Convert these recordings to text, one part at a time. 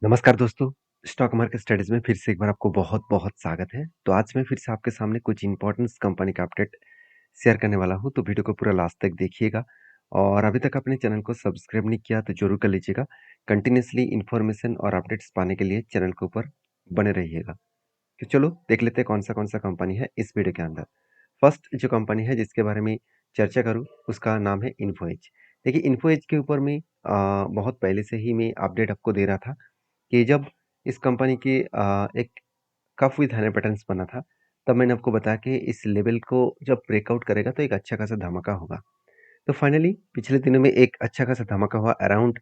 नमस्कार दोस्तों, stock market studies में फिर से एक बार आपको बहुत-बहुत स्वागत है। तो आज मैं फिर से आपके सामने कुछ इम्पोर्टेंट कंपनी का अपडेट शेयर करने वाला हूँ, तो वीडियो को पूरा लास्ट तक देखिएगा। और अभी तक अपने चैनल को सब्सक्राइब नहीं किया तो ज़रूर कर लीजिएगा। कंटिन्यूअसली इन्फॉर्मेशन और अपडेट्स पाने के लिए चैनल के ऊपर बने रहिएगा। तो चलो देख लेते हैं कौन सा कंपनी है इस वीडियो के अंदर। फर्स्ट जो कंपनी है जिसके बारे में चर्चा करूँ, उसका नाम है इन्फो एज। देखिए इन्फो एज के ऊपर में बहुत पहले से ही मैं अपडेट आपको दे रहा था कि जब इस कंपनी की एक कप विद हनी पैटर्न्स बना था, तब मैंने आपको बताया कि इस लेवल को जब ब्रेकआउट करेगा तो एक अच्छा खासा धमाका होगा। तो फाइनली पिछले दिनों में एक अच्छा खासा धमाका हुआ, अराउंड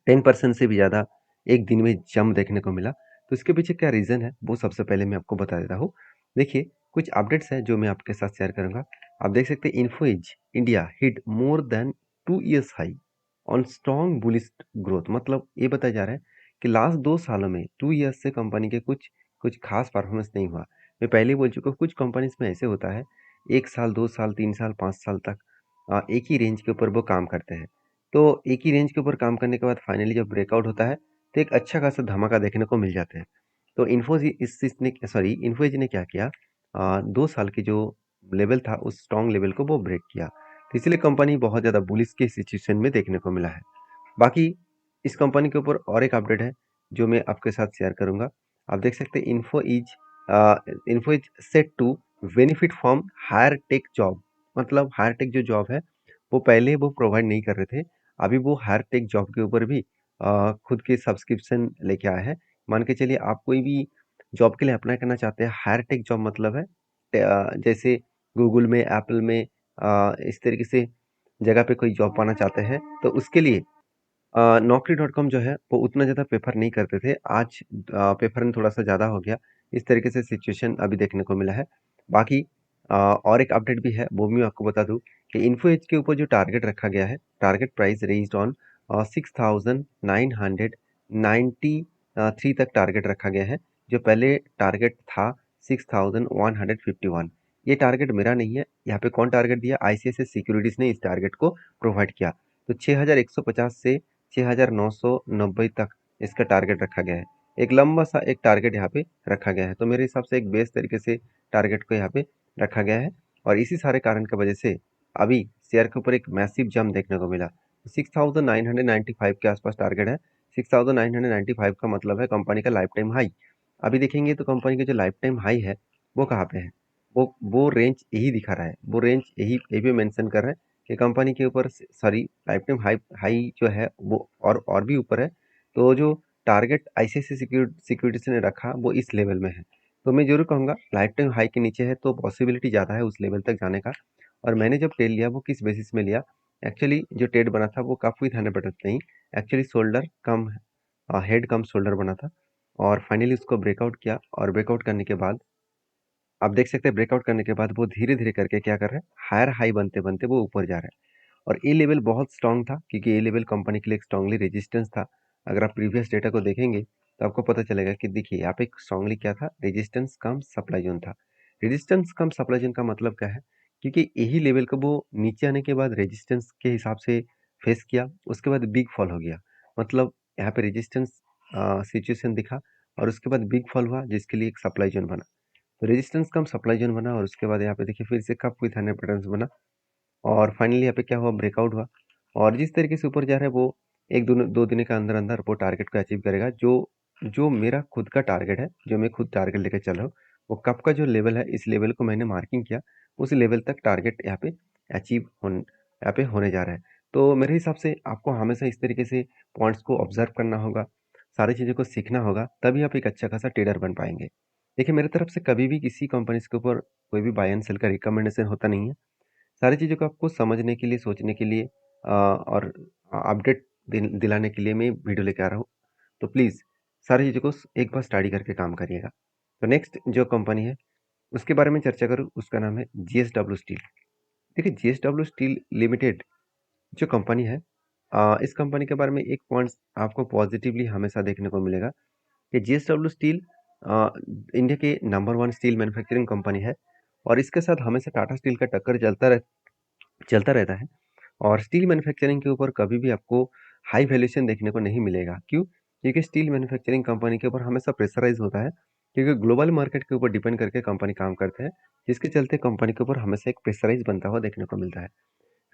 10% से भी ज़्यादा एक दिन में जंप देखने को मिला। तो इसके पीछे क्या रीज़न है, वो सबसे पहले मैं आपको बता देता हूँ। देखिए, कुछ अपडेट्स हैं जो मैं आपके साथ शेयर करूँगा। आप देख सकते हैं Info Edge India hit more than 2 years high on strong bullish growth. मतलब ये बताया जा रहा है कि लास्ट 2 सालों में 2 ईयर्स से कंपनी के कुछ कुछ खास परफॉर्मेंस नहीं हुआ। मैं पहले ही बोल चुका हूँ, कुछ कंपनीज़ में ऐसे होता है 1 साल, 2 साल, 3 साल, 5 साल तक एक ही रेंज के ऊपर वो काम करते हैं। तो एक ही रेंज के ऊपर काम करने के बाद फाइनली जब ब्रेकआउट होता है तो एक अच्छा खासा धमाका देखने को मिल जाते हैं। तो इन्फोसिस ने क्या किया, 2 साल की जो लेवल था उस स्ट्रॉन्ग लेवल को वो ब्रेक किया। तो इसलिए कंपनी बहुत ज़्यादा बुलिश की सिचुएशन में देखने को मिला है। बाकी इस कंपनी के ऊपर और एक अपडेट है जो मैं आपके साथ शेयर करूंगा। आप देख सकते हैं Info is set to benefit from higher tech job. मतलब हायर टेक जो जॉब है वो पहले वो प्रोवाइड नहीं कर रहे थे, अभी वो हायर टेक जॉब के ऊपर भी खुद की सब्सक्रिप्शन लेके आए हैं। मान के चलिए आप कोई भी जॉब के लिए अप्लाई करना चाहते हैं, हायर टेक जॉब मतलब है जैसे गूगल में, एप्पल में, इस तरीके से जगह पे कोई जॉब पाना चाहते हैं तो उसके लिए नौकरी डॉट कॉम जो है वो उतना ज़्यादा प्रेफर नहीं करते थे। आज प्रेफरेंस थोड़ा सा ज़्यादा हो गया। इस तरीके से सिचुएशन अभी देखने को मिला है। बाकी और एक अपडेट भी है, वो भी मैं आपको बता दूं कि इन्फो एज के ऊपर जो टारगेट रखा गया है, टारगेट प्राइस रेज्ड ऑन 6,993 तक टारगेट रखा गया है। जो पहले टारगेट था 6,151। ये टारगेट मेरा नहीं है। यहाँ पे कौन टारगेट दिया? आईसीआईसीआई सिक्योरिटीज ने इस टारगेट को प्रोवाइड किया। तो 6,150 से 6,990 तक इसका टारगेट रखा गया है। एक लंबा सा एक टारगेट यहाँ पे रखा गया है। तो मेरे हिसाब से एक बेस तरीके से टारगेट को यहाँ पे रखा गया है। और इसी सारे कारण की वजह से अभी शेयर के ऊपर एक मैसिव जंप देखने को मिला। 6,995 के आसपास टारगेट है। 6,995 का मतलब है कंपनी का लाइफ टाइम हाई। अभी देखेंगे तो कंपनी का जो लाइफ टाइम हाई है वो कहाँ पे है? वो रेंज यही दिखा रहा है। वो रेंज यही भी मेंशन कर रहा है कि कंपनी के ऊपर, sorry, life time high high जो है वो और भी ऊपर है। तो जो टारगेट आईसीआईसीआई सिक्योरिटीज ने रखा वो इस लेवल में है। तो मैं जरूर कहूँगा लाइफ टाइम हाई के नीचे है तो पॉसिबिलिटी ज़्यादा है उस लेवल तक जाने का। और मैंने जब ट्रेड लिया वो किस बेसिस में लिया? एक्चुअली जो ट्रेड बना था वो कप विद 100% नहीं, एक्चुअली शोल्डर कम हेड कम शोल्डर बना था। और फाइनली उसको ब्रेकआउट किया और ब्रेकआउट करने के बाद आप देख सकते हैं ब्रेकआउट करने के बाद वो धीरे-धीरे करके क्या कर रहा है, हायर हाई बनते-बनते वो ऊपर जा रहा है। और ये लेवल बहुत स्ट्रॉन्ग था क्योंकि ये लेवल कंपनी के लिए एक स्ट्रॉन्गली रेजिस्टेंस था। अगर आप प्रीवियस डेटा को देखेंगे तो आपको पता चलेगा कि देखिए यहाँ पे स्ट्रॉन्गली क्या था, रेजिस्टेंस कम सप्लाई जोन था। रेजिस्टेंस कम सप्लाई जोन का मतलब क्या है? क्योंकि यही लेवल को वो नीचे आने के बाद रेजिस्टेंस के हिसाब से फेस किया, उसके बाद बिग फॉल हो गया। मतलब यहाँ पे रेजिस्टेंस सिचुएशन दिखा और उसके बाद बिग फॉल हुआ जिसके लिए एक सप्लाई जोन बना। तो रेजिस्टेंस कम सप्लाई जोन बना और उसके बाद यहाँ पे देखिए फिर से कप विथ हंड्रेड पैटर्न्स बना। और फाइनली यहाँ पे क्या हुआ, ब्रेकआउट हुआ। और जिस तरीके से ऊपर जा रहा है वो एक दो दिन के अंदर अंदर वो टारगेट को अचीव करेगा। जो जो मेरा खुद का टारगेट है, जो मैं खुद टारगेट लेकर चल रहा हूँ, वो कप का जो लेवल है इस लेवल को मैंने मार्किंग किया, उस लेवल तक टारगेट यहाँ पे यहाँ पे होने जा रहा है। तो मेरे हिसाब से आपको हमेशा इस तरीके से पॉइंट्स को ऑब्जर्व करना होगा, सारी चीज़ों को सीखना होगा, तभी आप एक अच्छा खासा ट्रेडर बन पाएंगे। देखिए मेरी तरफ से कभी भी किसी कंपनीज के ऊपर कोई भी बाय एंड सेल का रिकमेंडेशन होता नहीं है। सारी चीज़ों को आपको समझने के लिए, सोचने के लिए और अपडेट दिलाने के लिए मैं वीडियो लेके आ रहा हूँ। तो प्लीज़ सारी चीज़ों को एक बार स्टडी करके काम करिएगा। तो नेक्स्ट जो कंपनी है उसके बारे में चर्चा करूँ, उसका नाम है जीएसडब्ल्यू स्टील। देखिए जीएसडब्ल्यू स्टील लिमिटेड जो कंपनी है, इस कंपनी के बारे में एक पॉइंट आपको पॉजिटिवली हमेशा देखने को मिलेगा कि जीएसडब्ल्यू स्टील इंडिया के नंबर 1 स्टील मैन्युफैक्चरिंग कंपनी है। और इसके साथ हमेशा टाटा स्टील का टक्कर चलता रहता है। और स्टील मैन्युफैक्चरिंग के ऊपर कभी भी आपको हाई वैल्यूएशन देखने को नहीं मिलेगा। क्यों? क्योंकि स्टील मैन्युफैक्चरिंग कंपनी के ऊपर हमेशा प्रेशराइज होता है, क्योंकि ग्लोबल मार्केट के ऊपर डिपेंड करके कंपनी काम करते हैं, जिसके चलते कंपनी के ऊपर हमेशा एक प्रेशराइज बनता हुआ देखने को मिलता है।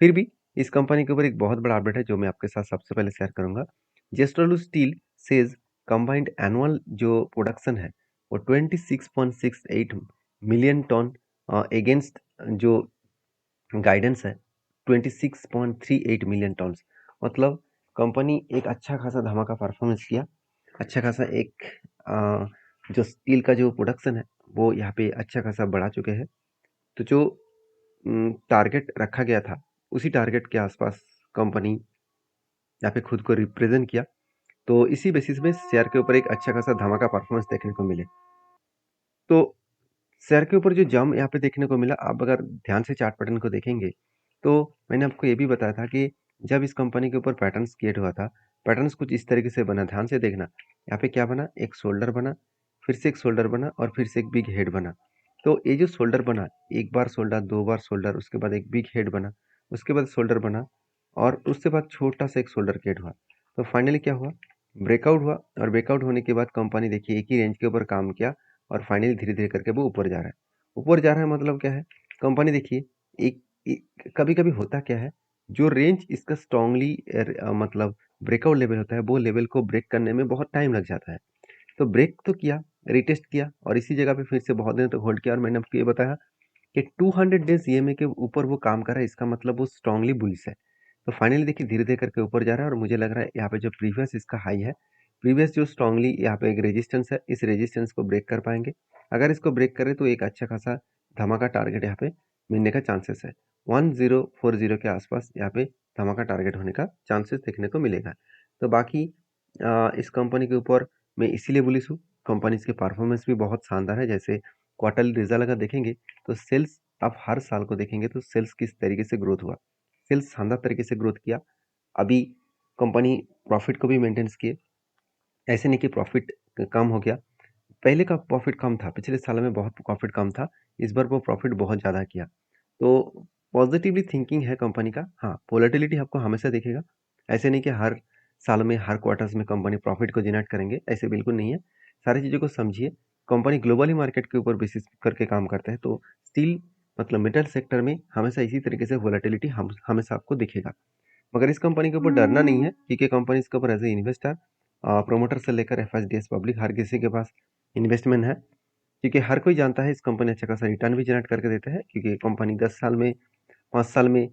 फिर भी इस कंपनी के ऊपर एक बहुत बड़ा अपडेट है जो मैं आपके साथ सबसे पहले शेयर करूंगा। जेस्टरलू स्टील सेज कंबाइंड एनुअल जो प्रोडक्शन है वो 26.68 मिलियन टन अगेंस्ट जो गाइडेंस है 26.38 मिलियन टन। मतलब कंपनी एक अच्छा खासा धमाका परफॉर्मेंस किया, अच्छा खासा एक जो स्टील का जो प्रोडक्शन है वो यहाँ पे अच्छा खासा बढ़ा चुके हैं। तो जो टारगेट रखा गया था उसी टारगेट के आसपास कंपनी यहाँ पे खुद को रिप्रेजेंट किया, तो इसी बेसिस में शेयर के ऊपर एक अच्छा खासा धमाका परफॉर्मेंस देखने को मिले। तो शेयर के ऊपर जो जंप यहाँ पे देखने को मिला, आप अगर ध्यान से चार्ट पैटर्न को देखेंगे तो मैंने आपको ये भी बताया था कि जब इस कंपनी के ऊपर पैटर्न्स क्रिएट हुआ था, पैटर्न्स कुछ इस तरीके से बना, ध्यान से देखना। यहाँ पे क्या बना, एक शोल्डर बना, फिर से एक शोल्डर बना और फिर से एक बिग हेड बना। तो ये जो शोल्डर बना, एक बार शोल्डर, दो बार शोल्डर, उसके बाद एक बिग हेड बना, उसके बाद शोल्डर बना और उसके बाद छोटा सा एक शोल्डर क्रिएट हुआ। तो फाइनली क्या हुआ, ब्रेकआउट हुआ और ब्रेकआउट होने के बाद कंपनी देखिए एक ही रेंज के ऊपर काम किया और फाइनली धीरे धीरे करके वो ऊपर जा रहा है। ऊपर जा रहा है मतलब क्या है, कंपनी देखिए एक कभी कभी होता क्या है, जो रेंज इसका स्ट्रांगली मतलब ब्रेकआउट लेवल होता है, वो लेवल को ब्रेक करने में बहुत टाइम लग जाता है। तो ब्रेक तो किया, रिटेस्ट किया और इसी जगह पे फिर से बहुत दिनों तक होल्ड किया और मैंने आपको ये बताया कि 200 डेज ईएमए के ऊपर वो काम कर रहा है, इसका मतलब वो स्ट्रांगली बुलिश है। तो फाइनली देखिए धीरे धीरे करके ऊपर जा रहा है और मुझे लग रहा है यहाँ पे जो प्रीवियस इसका हाई है, प्रीवियस जो स्ट्रांगली यहाँ पे एक रेजिस्टेंस है, इस रेजिस्टेंस को ब्रेक कर पाएंगे। अगर इसको ब्रेक करे तो एक अच्छा खासा धमाका टारगेट यहाँ पे मिलने का चांसेस है। 1040 के आसपास यहाँ पे धमाका टारगेट होने का चांसेस देखने को मिलेगा। तो बाकी इस कंपनी के ऊपर मैं इसीलिए बुलिश हूँ, कंपनी की परफॉर्मेंस भी बहुत शानदार है। जैसे क्वार्टरली रिजल्ट अगर देखेंगे तो सेल्स, आप हर साल को देखेंगे तो सेल्स किस तरीके से ग्रोथ हुआ, सेल्स शानदार तरीके से ग्रोथ किया। अभी कंपनी प्रॉफिट को भी मेंटेन किए, ऐसे नहीं कि प्रॉफिट कम हो गया। पहले का प्रॉफिट कम था, पिछले साल में बहुत प्रॉफिट कम था, इस बार वो प्रॉफिट बहुत ज़्यादा किया। तो पॉजिटिवली थिंकिंग है कंपनी का। हाँ, वोलेटिलिटी आपको हमेशा दिखेगा, ऐसे नहीं कि हर साल में हर क्वार्टर्स में कंपनी प्रॉफिट को जनरेट करेंगे, ऐसे बिल्कुल नहीं है। सारी चीज़ों को समझिए, कंपनी ग्लोबली मार्केट के ऊपर बेसिस करके काम करता है, तो स्टील मतलब मेटल सेक्टर में हमेशा इसी तरीके से वोलेटिलिटी हमेशा आपको दिखेगा। मगर इस कंपनी के ऊपर डरना नहीं है, क्योंकि कंपनी इसके ऊपर एज ए इन्वेस्टर, प्रोमोटर से लेकर एफएसडीएस पब्लिक हर किसी के पास इन्वेस्टमेंट है, क्योंकि हर कोई जानता है इस कंपनी अच्छा खासा रिटर्न भी जनरेट करके देता है, क्योंकि कंपनी 10 साल में, 5 साल में,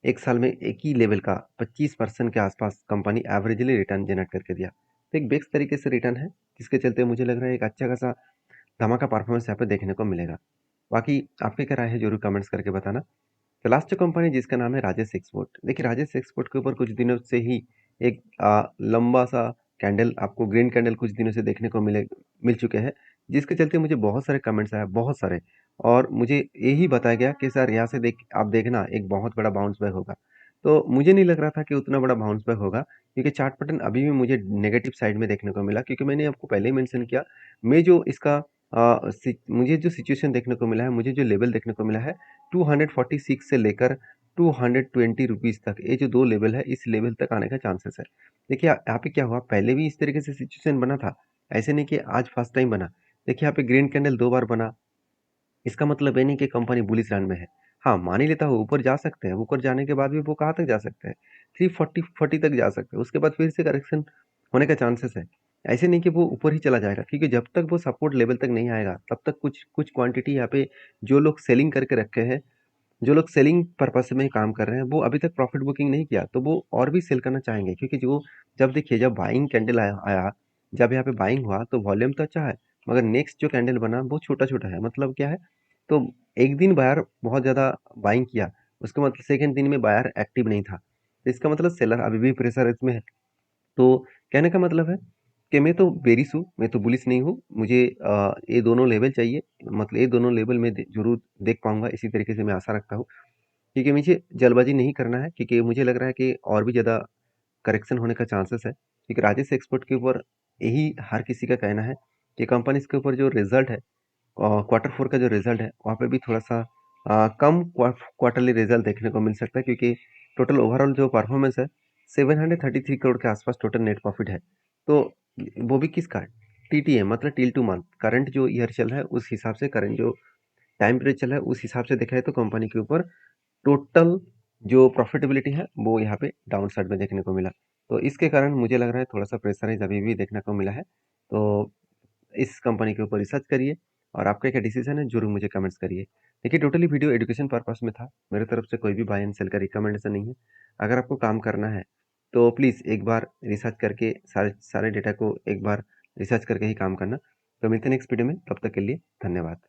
एक साल में एक ही लेवल का 25% के आसपास कंपनी एवरेजली रिटर्न जनरेट करके दिया। तो एक बेस्ट तरीके से रिटर्न है, जिसके चलते मुझे लग रहा है एक अच्छा खासा धमाका परफॉर्मेंस यहाँ पे देखने को मिलेगा। बाकी आपकी क्या राय है जरूर कमेंट्स करके बताना। तो लास्ट कंपनी जिसका नाम है राजेश एक्सपोर्ट, देखिए राजेश एक्सपोर्ट के ऊपर कुछ दिनों से ही एक लंबा सा कैंडल, आपको ग्रीन कैंडल कुछ दिनों से देखने को मिल चुके हैं, जिसके चलते मुझे बहुत सारे कमेंट्स आए, बहुत सारे, और मुझे यही बताया गया कि सर यहाँ से आप देखना एक बहुत बड़ा बाउंस बैक होगा। तो मुझे नहीं लग रहा था कि उतना बड़ा बाउंस बैक होगा, क्योंकि चार्ट पैटर्न अभी भी मुझे नेगेटिव साइड में देखने को मिला, क्योंकि मैंने आपको पहले ही मेंशन किया, मैं जो इसका मुझे जो सिचुएशन देखने को मिला है, मुझे जो लेवल देखने को मिला है 246 से लेकर 220 रुपीज़ तक, ये जो दो लेवल है इस लेवल तक आने का चांसेस है। देखिए यहाँ पे क्या हुआ, पहले भी इस तरीके से सिचुएशन बना था, ऐसे नहीं कि आज फर्स्ट टाइम बना। देखिए यहाँ पे ग्रीन कैंडल 2 बार बना, इसका मतलब ये नहीं कि कंपनी बुलिश रन में है। हाँ, मान ही लेता हूँ ऊपर जा सकते हैं, ऊपर जाने के बाद भी वो कहाँ तक जा सकते हैं, 340 तक जा सकते हैं, उसके बाद फिर से करेक्शन होने का चांसेस है। ऐसे नहीं कि वो ऊपर ही चला जाएगा, क्योंकि जब तक वो सपोर्ट लेवल तक नहीं आएगा तब तक कुछ कुछ क्वांटिटी यहाँ पे जो लोग सेलिंग करके रखे हैं, जो लोग सेलिंग पर्पस में काम कर रहे हैं, वो अभी तक प्रॉफिट बुकिंग नहीं किया, तो वो और भी सेल करना चाहेंगे, क्योंकि जो जब देखिए जब बाइंग कैंडल आया, जब यहाँ पे बाइंग हुआ तो वॉल्यूम तो अच्छा है, मगर नेक्स्ट जो कैंडल बना वो छोटा छोटा है। मतलब क्या है, तो एक दिन बायर बहुत ज़्यादा बाइंग किया, उसके मतलब सेकेंड दिन में बायर एक्टिव नहीं था, तो इसका मतलब सेलर अभी भी प्रेशर इसमें है। तो कहने का मतलब है कि मैं तो बेरिश हूँ, मैं तो बुलिश नहीं हूँ। मुझे ये दोनों लेवल चाहिए, मतलब ये दोनों लेवल में जरूर देख पाऊंगा, इसी तरीके से मैं आशा रखता हूँ, क्योंकि मुझे जल्दबाजी नहीं करना है, क्योंकि मुझे लग रहा है कि और भी ज़्यादा करेक्शन होने का चांसेस है, क्योंकि राजेश एक्सपोर्ट के ऊपर यही हर किसी का कहना है कि कंपनी के ऊपर जो रिजल्ट है, क्वार्टर 4 का जो रिजल्ट है वहाँ पे भी थोड़ा सा कम क्वार्टरली रिजल्ट देखने को मिल सकता है, क्योंकि टोटल ओवरऑल जो परफॉर्मेंस है 733 करोड़ के आसपास टोटल नेट प्रॉफिट है। तो वो भी किसका, टीटीएम मतलब टिल टू मंथ, करंट जो ईयर चल रहा है उस हिसाब से, करंट जो टाइम पीरियड चल रहा है उस हिसाब से देखा है तो कंपनी के ऊपर टोटल जो प्रॉफिटेबिलिटी है वो यहाँ पे डाउन साइड में देखने को मिला। तो इसके कारण मुझे लग रहा है थोड़ा सा प्रेशराइज अभी भी देखने को मिला है। तो इस कंपनी के ऊपर रिसर्च करिए और आपका क्या डिसीजन है जरूर मुझे कमेंट्स करिए। देखिए टोटली वीडियो एजुकेशन पर्पस में था, मेरे तरफ से कोई भी बाय एंड सेल का रिकमेंडेशन नहीं है। अगर आपको काम करना है तो प्लीज़ एक बार रिसर्च करके सारे सारे डेटा को एक बार रिसर्च करके ही काम करना। तो मिलते हैं नेक्स्ट वीडियो में, तब तक के लिए धन्यवाद।